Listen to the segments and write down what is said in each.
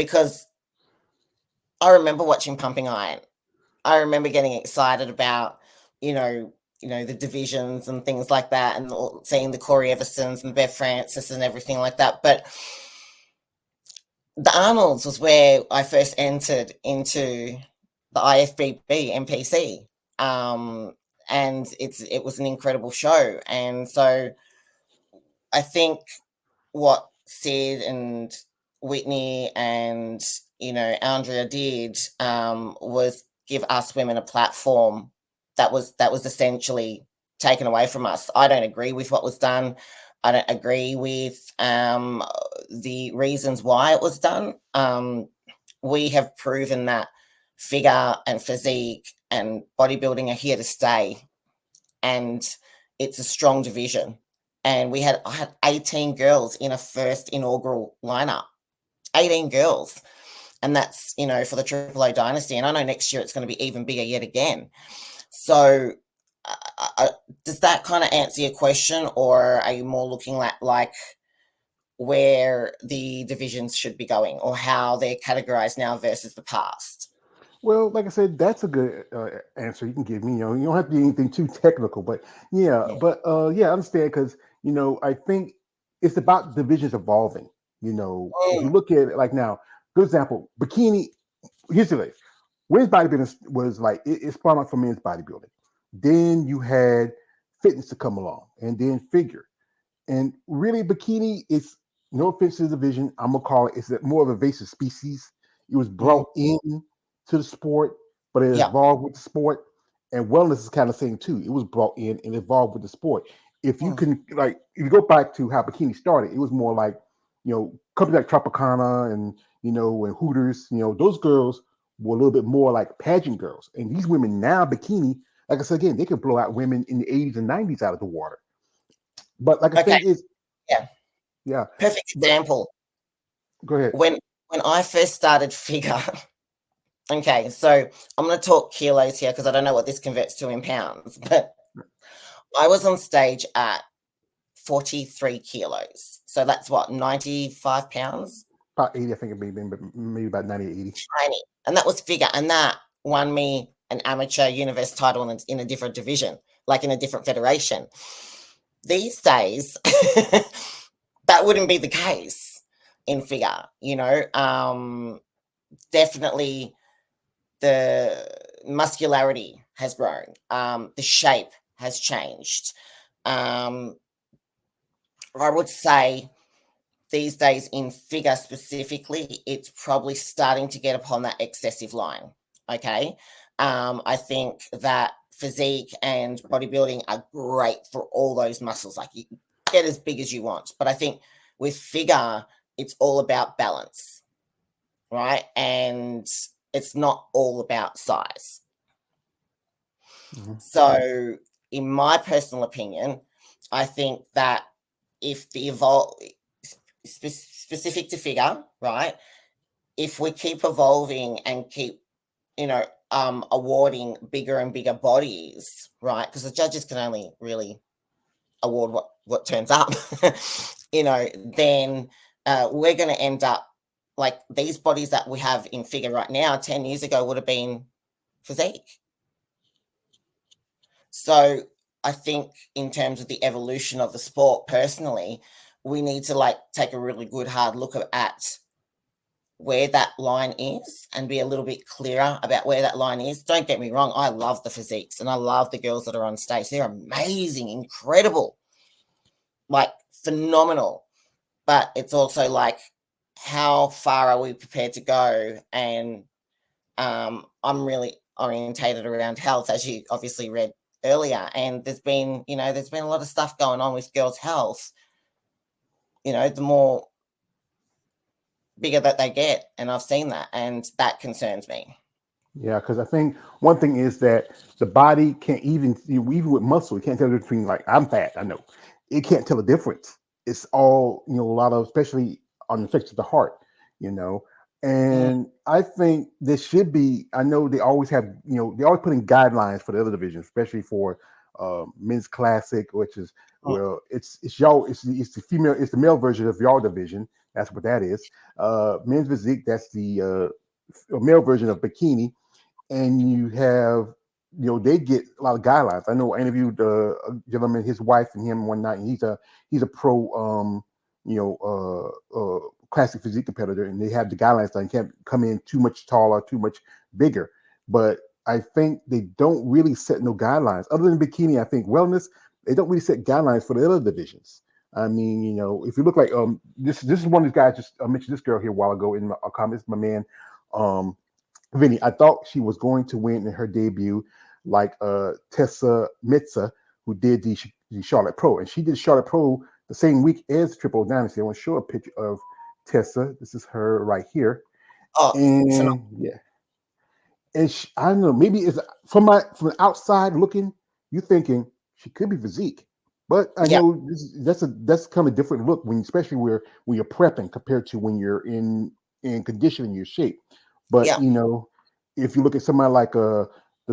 because I remember watching Pumping Iron. I remember getting excited about, you know, the divisions and things like that, and seeing the Corey Eversons and Bev Francis and everything like that. But the Arnolds was where I first entered into the IFBB MPC, and it was an incredible show. And so I think what Sid and Whitney and Andrea did was give us women a platform that was essentially taken away from us. I don't agree with what was done. I don't agree with the reasons why it was done. We have proven that figure and physique and bodybuilding are here to stay, and it's a strong division. And I had 18 girls in a first inaugural lineup. 18 girls. And that's, for the Triple O Dynasty. And I know next year it's going to be even bigger yet again. So does that kind of answer your question, or are you more looking at like where the divisions should be going, or how they're categorized now versus the past? Well, like I said, that's a good answer you can give me. You don't have to do anything too technical, but yeah, I understand because I think it's about divisions evolving. If you look at it like now, good example, bikini. Here's the thing: women's bodybuilding was like it spawned out from men's bodybuilding. Then you had fitness to come along, and then figure, and really bikini is no offense to the division. I'm gonna call it. It's more of a invasive species. It was brought in to the sport, but it evolved with the sport. And wellness is kind of the same too. It was brought in and evolved with the sport. If you can, if you go back to how bikini started, it was more like, companies like Tropicana and and Hooters. Those girls were a little bit more like pageant girls. And these women now, bikini, like I said again, they could blow out women in the 80s and 90s out of the water. But like I Okay. think is yeah. Perfect example. Go ahead. When I first started figure. Okay, so I'm going to talk kilos here because I don't know what this converts to in pounds, but I was on stage at 43 kilos. So that's what, 95 pounds? About 80, I think it maybe about 90 or 80. Tiny. And that was figure. And that won me an amateur universe title in a different division, like in a different federation. These days, that wouldn't be the case in figure, definitely. The muscularity has grown. The shape has changed. I would say these days in figure specifically, it's probably starting to get upon that excessive line. Okay. I think that physique and bodybuilding are great for all those muscles. Like you get as big as you want. But I think with figure, it's all about balance. Right. And it's not all about size. So in my personal opinion, I think that if the specific to figure, right, if we keep evolving and keep, awarding bigger and bigger bodies, right, because the judges can only really award what turns up, then we're going to end up like these bodies that we have in figure right now, 10 years ago would have been physique. So I think in terms of the evolution of the sport, personally, we need to take a really good hard look at where that line is and be a little bit clearer about where that line is. Don't get me wrong. I love the physiques and I love the girls that are on stage. They're amazing, incredible, phenomenal. But it's also how far are we prepared to go? And I'm really orientated around health, as you obviously read earlier. And there's been a lot of stuff going on with girls' health. The more bigger that they get, and I've seen that, and that concerns me. Yeah, because I think one thing is that the body can't even with muscle, it can't tell the difference between I'm fat. I know it can't tell the difference. It's all a lot of, especially on the effects of the heart, And I think this should be. I know they always have, they always put in guidelines for the other divisions, especially for men's classic, which is it's y'all, it's the female, it's the male version of y'all division. That's what that is. Men's physique, that's the male version of bikini. And you have, they get a lot of guidelines. I know I interviewed a gentleman, his wife and him one night, and he's a pro classic physique competitor, and they have the guidelines that you can't come in too much taller, too much bigger. But I think they don't really set no guidelines other than bikini. I think wellness, they don't really set guidelines for the other divisions. I mean, if you look like this is one of these guys. Just I mentioned this girl here a while ago in my comments. My man, Vinny. I thought she was going to win in her debut, like Tessa Mitza, who did the Charlotte Pro, and she did Charlotte Pro the same week as Triple Dynasty. I want to show a picture of Tessa. This is her right here, Oh, and yeah, and I don't know, maybe it's from the outside looking, you thinking she could be physique, but I yeah, know that's kind of a different look especially when you're prepping compared to when you're in conditioning your shape. But yeah. if you look at somebody like the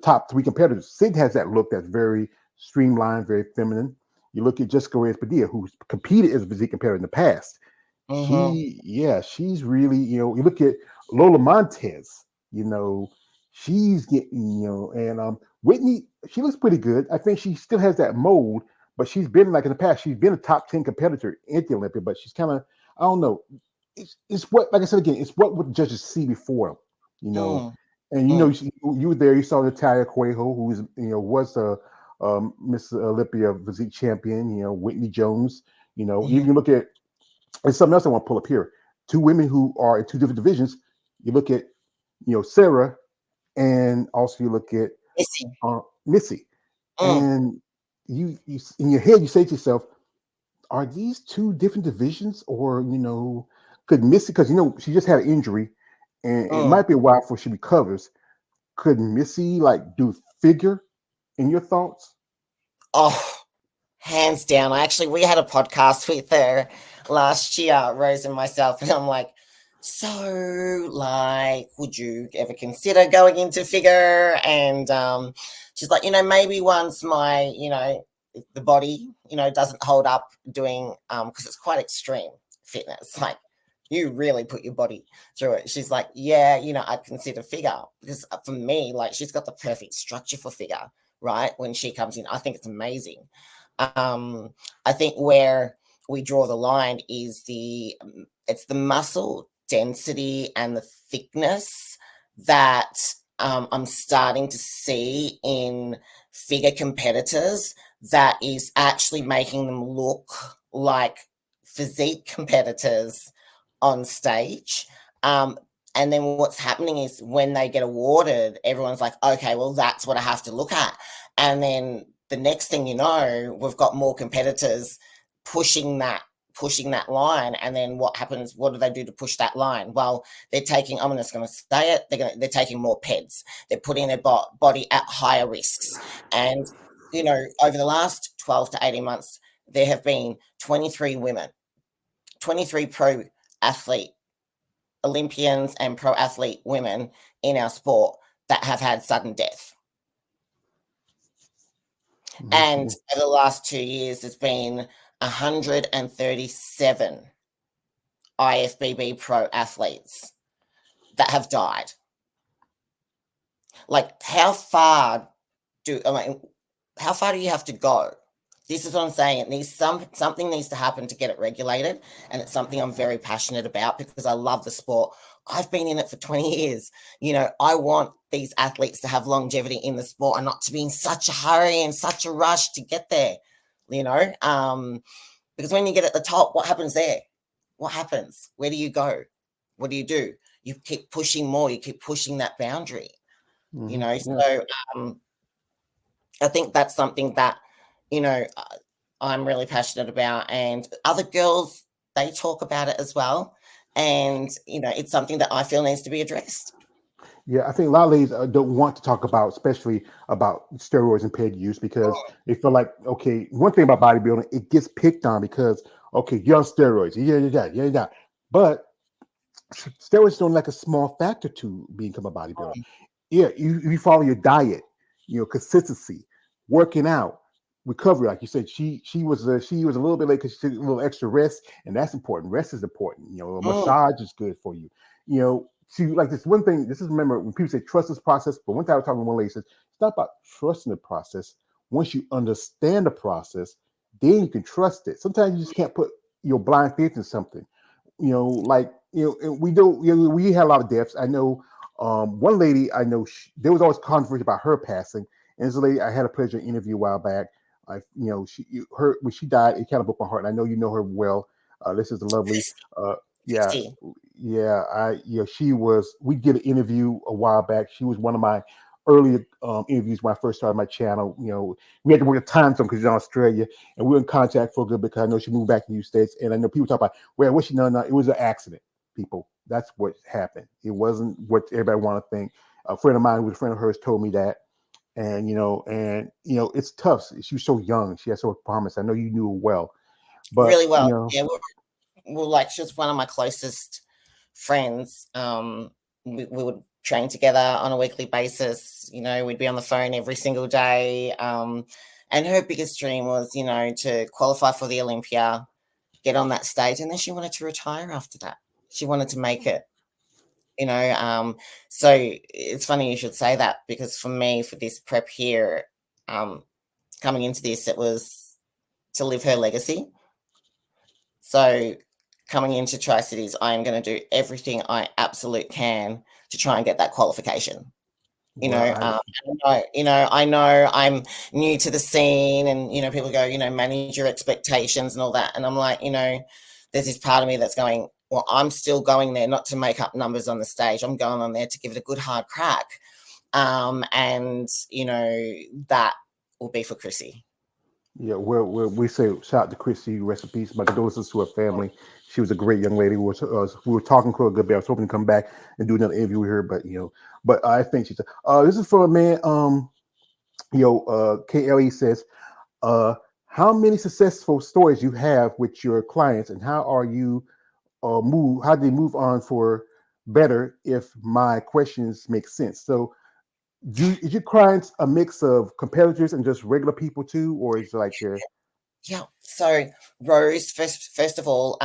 top three competitors, Sid has that look that's very streamlined, very feminine. You look at Jessica Reyes Padilla, who's competed as a physique competitor in the past. Mm-hmm. She's really, you look at Lola Montez, you know, she's getting, and Whitney, she looks pretty good. I think she still has that mold, but she's been like in the past, she's been a top 10 competitor at the Olympia, but she's kind of, I don't know. It's what, like I said again, it's what the judges see before them, you know. Mm, And mm, you were there, you saw Natalia Cuejo, who is, was a Miss Olympia physique champion, Whitney Jones, mhm, even you look at, and something else I want to pull up here. Two women who are in two different divisions. You look at, Sarah, and also you look at missing. Missy, Mm, and you in your head you say to yourself, are these two different divisions, or could Missy, because she just had an injury, and it mm. might be a while before she recovers. Could Missy like do figure in your thoughts? Oh, hands down. We had a podcast with her last year, Rose and myself, and I'm like, so like, would you ever consider going into figure? And she's like, maybe once my, the body, doesn't hold up doing because it's quite extreme fitness. Like you really put your body through it. She's like, yeah, I'd consider figure because for me, like she's got the perfect structure for figure, right? When she comes in, I think it's amazing. Um, I think where we draw the line is it's the muscle density and the thickness that I'm starting to see in figure competitors that is actually making them look like physique competitors on stage. And then what's happening is when they get awarded, everyone's like, okay, well, that's what I have to look at. And then the next thing you know, we've got more competitors pushing that line. And then what happens? What do they do to push that line? Well, they're taking, I'm just going to say it, they're taking more peds. They're putting their body at higher risks. And, over the last 12 to 18 months, there have been 23 women, 23 pro athlete Olympians and pro athlete women in our sport that have had sudden death. And Mhm. over the last 2 years, there's been 137 IFBB pro athletes that have died. Like, how far do you have to go? This is what I'm saying. It needs something needs to happen to get it regulated, and it's something I'm very passionate about because I love the sport. I've been in it for 20 years. I want these athletes to have longevity in the sport and not to be in such a hurry and such a rush to get there. You know, because when you get at the top, what happens there? What happens? Where do you go? What do? You keep pushing more. You keep pushing that boundary. Yeah. So I think that's something that you know I'm really passionate about, and other girls they talk about it as well, and it's something that I feel needs to be addressed. Yeah, I think a lot of ladies don't want to talk about, especially about steroids and peg use, because they feel like, okay, one thing about bodybuilding, it gets picked on because, okay, you're on steroids, yeah. But steroids don't like a small factor to become a bodybuilder. Yeah, you follow your diet, consistency, working out. recovery, like you said, she was a little bit late because she took a little extra rest, and that's important. Rest is important. You know, a Mm, massage is good for you. You know, see, like this one thing. This is remember when people say trust this process, but one time I was talking to one lady says it's not about trusting the process. Once you understand the process, then you can trust it. Sometimes you just can't put your blind faith in something. Like we do. We had a lot of deaths. I know one lady I know. There was always controversy about her passing, and this lady I had a pleasure to interview a while back. Her when she died, it kind of broke my heart. And I know you know her well. This is a lovely, Sissy, uh, yeah, Sissy. yeah. She was. We did an interview a while back. She was one of my early interviews when I first started my channel. We had to work a time zone because she's in Australia, and we were in contact for a good because I know she moved back to the United States, and I know people talk about, well, what she no, no, it was an accident. People, that's what happened. It wasn't what everybody want to think. A friend of mine, who was a friend of hers, told me that, it's tough. She was so young. She had so much promise. I know you knew her well, but Really well. Yeah, we're like she was one of my closest friends. We would train together on a weekly basis. We'd be on the phone every single day. And her biggest dream was, to qualify for the Olympia, get on that stage, and then she wanted to retire after that. She wanted to make it. you know so it's funny you should say that, because for me, for this prep here, um coming into this, it was to live her legacy. So coming into Tri-Cities, I am going to do everything I absolute can to try and get that qualification. well, I I know I'm new to the scene, and people go, manage your expectations and all that, and I'm like, there's this part of me that's going, well, I'm still going there not to make up numbers on the stage. I'm going on there to give it a good hard crack, and that will be for Chrissy. Yeah, we say shout out to Chrissy, rest in peace. My condolences to her family. She was a great young lady. We were talking to her a good bit. I was hoping to come back and do another interview with her, but I think she's. This is for a man. KLE says, uh, how many successful stories you have with your clients, and how are you move? How do they move on for better? If my questions make sense, so is your clients a mix of competitors and just regular people too, or is it like they're Yeah. So Rose, first of all,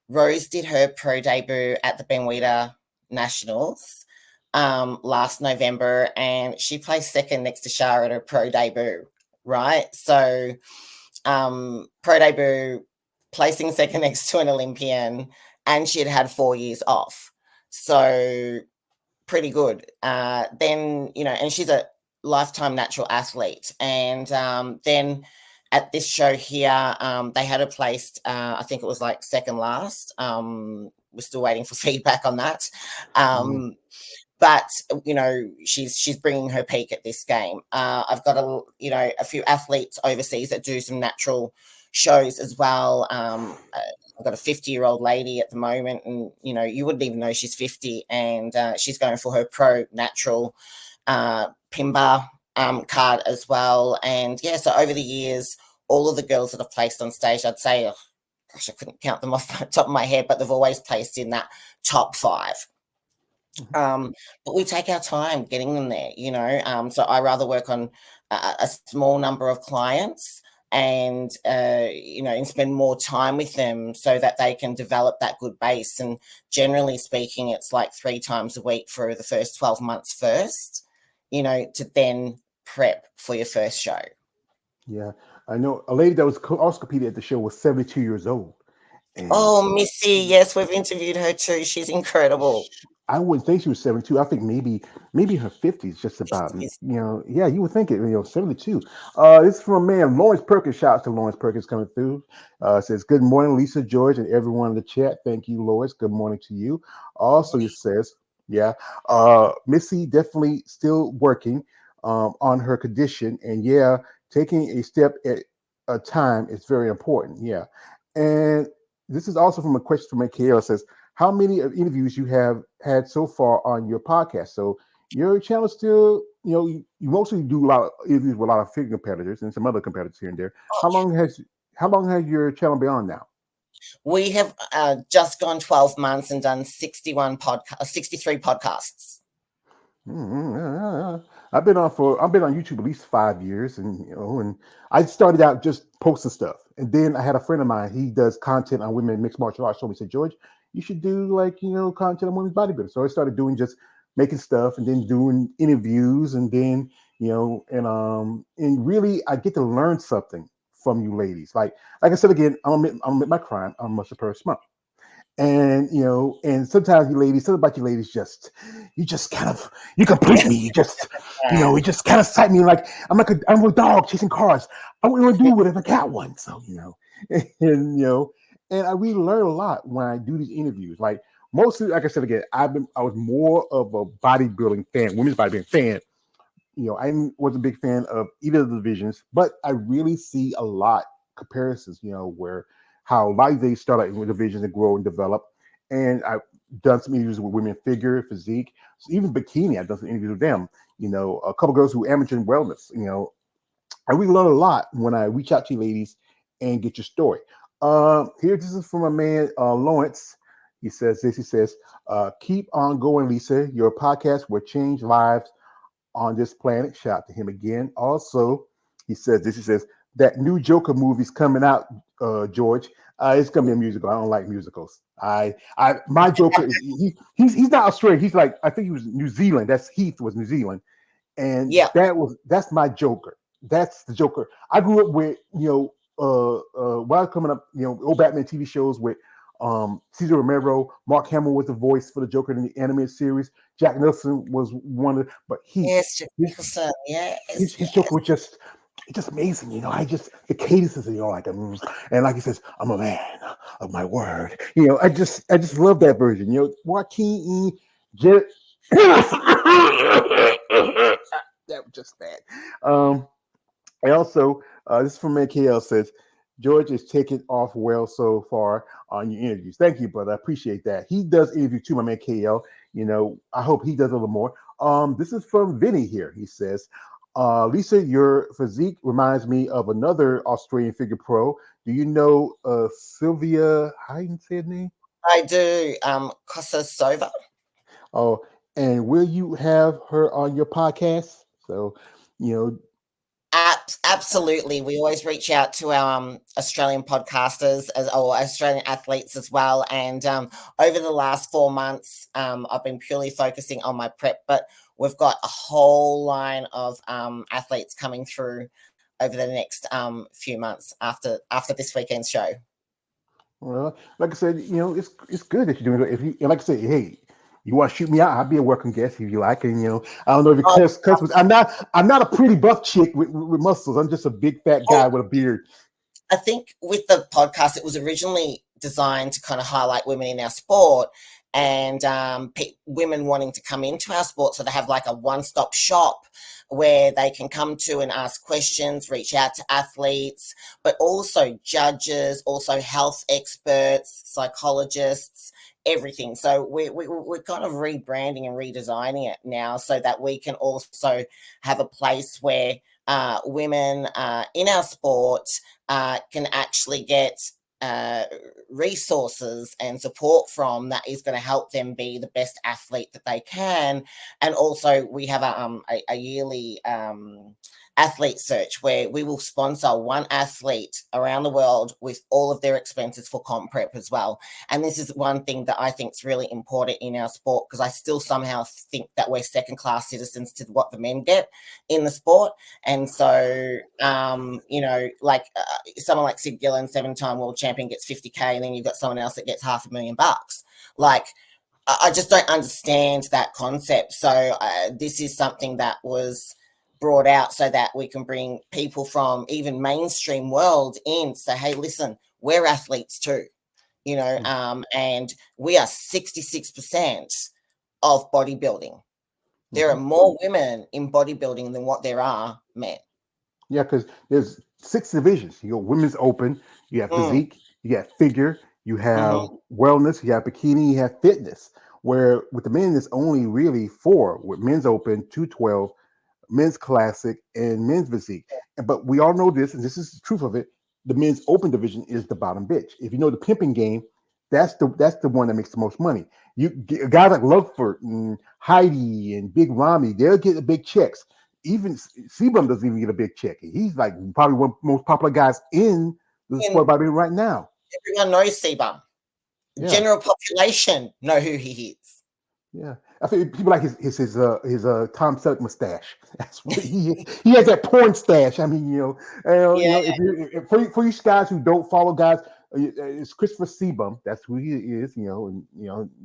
Rose did her pro debut at the Benweta Nationals last November, and she placed second next to Shara at her pro debut. Right. So pro debut, placing second next to an Olympian, and she had had 4 years off. So pretty good. Then, and she's a lifetime natural athlete. And then at this show here, they had her placed, I think it was like second last. We're still waiting for feedback on that. mm, But she's bringing her peak at this game. I've got a few athletes overseas that do some natural shows as well. I've got a 50-year-old lady at the moment, and you wouldn't even know she's 50, and she's going for her pro natural Pimba card as well. And yeah, so over the years, all of the girls that have placed on stage, I'd say, oh, gosh, I couldn't count them off the top of my head, but they've always placed in that top five. mhm. But we take our time getting them there. So I rather work on a small number of clients, and and spend more time with them so that they can develop that good base. And generally speaking, it's like 3 times a week for the first 12 months first, to then prep for your first show. Yeah, I know a lady that was also competing at the show was 72 years old, and Oh, Missy, yes, we've interviewed her too. She's incredible. I wouldn't think she was 72. I think maybe her 50s, just about. She's Yeah, you would think it. 72. This is from a man, Lawrence Perkins. Shout out to Lawrence Perkins coming through. Says good morning, Lisa, George, and everyone in the chat. Thank you, Lawrence. Good morning to you. Also, he says, yeah, Missy definitely still working on her condition, and yeah, taking a step at a time is very important. Yeah, and this is also from a question from KL. Says how many interviews you have had so far on your podcast. So your channel still, you mostly do a lot of interviews with a lot of figure competitors and some other competitors here and there. How long has your channel been on now? We have just gone 12 months and done 63 podcasts. I've been on YouTube at least 5 years, and and I started out just posting stuff, and then I had a friend of mine. He does content on women in mixed martial arts. So he said, George, you should do like content on women's bodybuilding. So I started doing just making stuff, and then doing interviews, and then and really I get to learn something from you ladies. Like I said again, I'm admit my crime. I'm a superior smart. And and sometimes you ladies, something about you ladies, you just kind of you complete me. You just you just kind of sight me like I'm a dog chasing cars. I want to do whatever I got one. So and and I really learn a lot when I do these interviews. Like mostly, like I said again, I was more of a bodybuilding fan, women's bodybuilding fan. I was a big fan of either of the divisions, but I really see a lot comparisons, where how a lot of these start out in divisions and grow and develop. And I've done some interviews with women figure, physique, so even bikini. I've done some interviews with them. A couple girls who amateur in wellness. I really learn a lot when I reach out to you ladies and get your story. Here, this is from my man Lawrence. He says this. He says, "Keep on going, Lisa. Your podcast will change lives on this planet." Shout out to him again. Also, he says this. He says that new Joker movie's coming out, George. It's gonna be a musical. I don't like musicals. My Joker is he's not Australian. He's like I think he was New Zealand. That's Heath was New Zealand, and Yeah. that's my Joker. That's the Joker. I grew up with while coming up, old Batman TV shows with Cesar Romero. Mark Hamill was the voice for the Joker in the animated series. Jack Nicholson was one of, but Yes, Jack his Nicholson. Yes, his yes. Joker was just amazing. I just the cadences, like and like he says, I'm a man of my word. I just love that version. Joaquin Jet. That was just bad. I also, this is from KL says, George is taking off well so far on your interviews. Thank you, brother. I appreciate that. He does interview too, my man KL. I hope he does a little more. This is from Vinny here. He says, Lisa, your physique reminds me of another Australian figure pro. Do you know Sylvia? How you say her name? I do. Kosa Sova. Oh, and will you have her on your podcast? So, you Absolutely. We always reach out to our Australian podcasters or Australian athletes as well. And over the last 4 months, I've been purely focusing on my prep, but we've got a whole line of athletes coming through over the next few months after this weekend's show. Well, like I said, it's good that you're doing it. If you like I said, hey, you want to shoot me out, I'll be a welcome guest if you like. And I don't know if you Oh, cuss with. I'm not a pretty buff chick with muscles. I'm just a big fat well, guy with a beard. I think with the podcast, it was originally designed to kind of highlight women in our sport and women wanting to come into our sport. So they have like a one-stop shop where they can come to and ask questions, reach out to athletes, but also judges, also health experts, psychologists, everything. So we're kind of rebranding and redesigning it now so that we can also have a place where women in our sport can actually get uh, resources and support from that is going to help them be the best athlete that they can. And also, we have a yearly athlete search where we will sponsor one athlete around the world with all of their expenses for comp prep as well. And this is one thing that I think is really important in our sport because I still somehow think that we're second class citizens to what the men get in the sport. And so, like someone like Sid Gillen, 7-time world champion, gets 50K, and then you've got someone else that gets $500,000. Like, I just don't understand that concept. So, this is something that was brought out so that we can bring people from even mainstream world in to say, hey, listen, we're athletes too, and we are 66% of bodybuilding. There are Mm-hmm. more women in bodybuilding than what there are men. Yeah, because there's 6 divisions. You got women's open, you have Mm, physique, you have figure, you have mhm. wellness, you have bikini, you have fitness. Where with the men, it's only really 4. With men's open, 212, men's classic, and men's physique. But we all know this, and this is the truth of it. The men's open division is the bottom bitch. If you know the pimping game, that's the one that makes the most money. You guys like Ludford and Heidi and Big Ramy, they'll get the big checks. Even Sebum doesn't even get a big check. He's like probably one of the most popular guys in the sport And bodybuilding right now. everyone knows Sebum. Yeah. General population know who he is. Yeah, I think people like his Tom Selleck mustache. That's what he is. He has that porn stash. I mean, Yeah, if you if, for you guys who don't follow guys, it's Christopher Sebum. That's who he is. And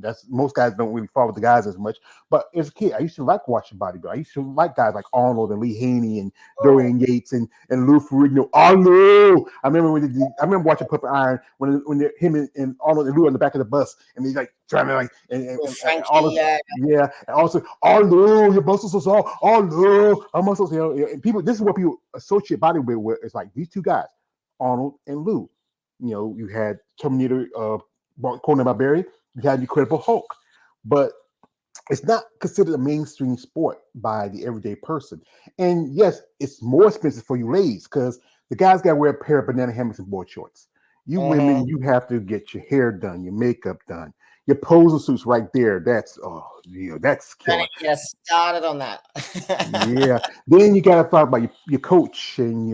that's most guys don't really follow the guys as much. But as a kid, I used to like watching bodybuilding. I used to like guys like Arnold and Lee Haney and Dorian Yates and Lou Ferrigno. Arnold. I remember watching Puppet Iron when him and Arnold and Lou in the back of the bus, and he's like trying to like and all Frankie. this. Yeah, and also, oh no, your muscles are so. Oh no, our muscles. And people. This is what people associate bodybuilding with. It's like these two guys, Arnold and Lou. You had Terminator, Conan Barbarian. You had Incredible Hulk, but it's not considered a mainstream sport by the everyday person. And yes, it's more expensive for you ladies because the guys got to wear a pair of banana hammocks and board shorts. You women, you have to get your hair done, your makeup done, your posing suits right there. That's killer. Yes, started on that. Yeah. Then you got to talk about your coach and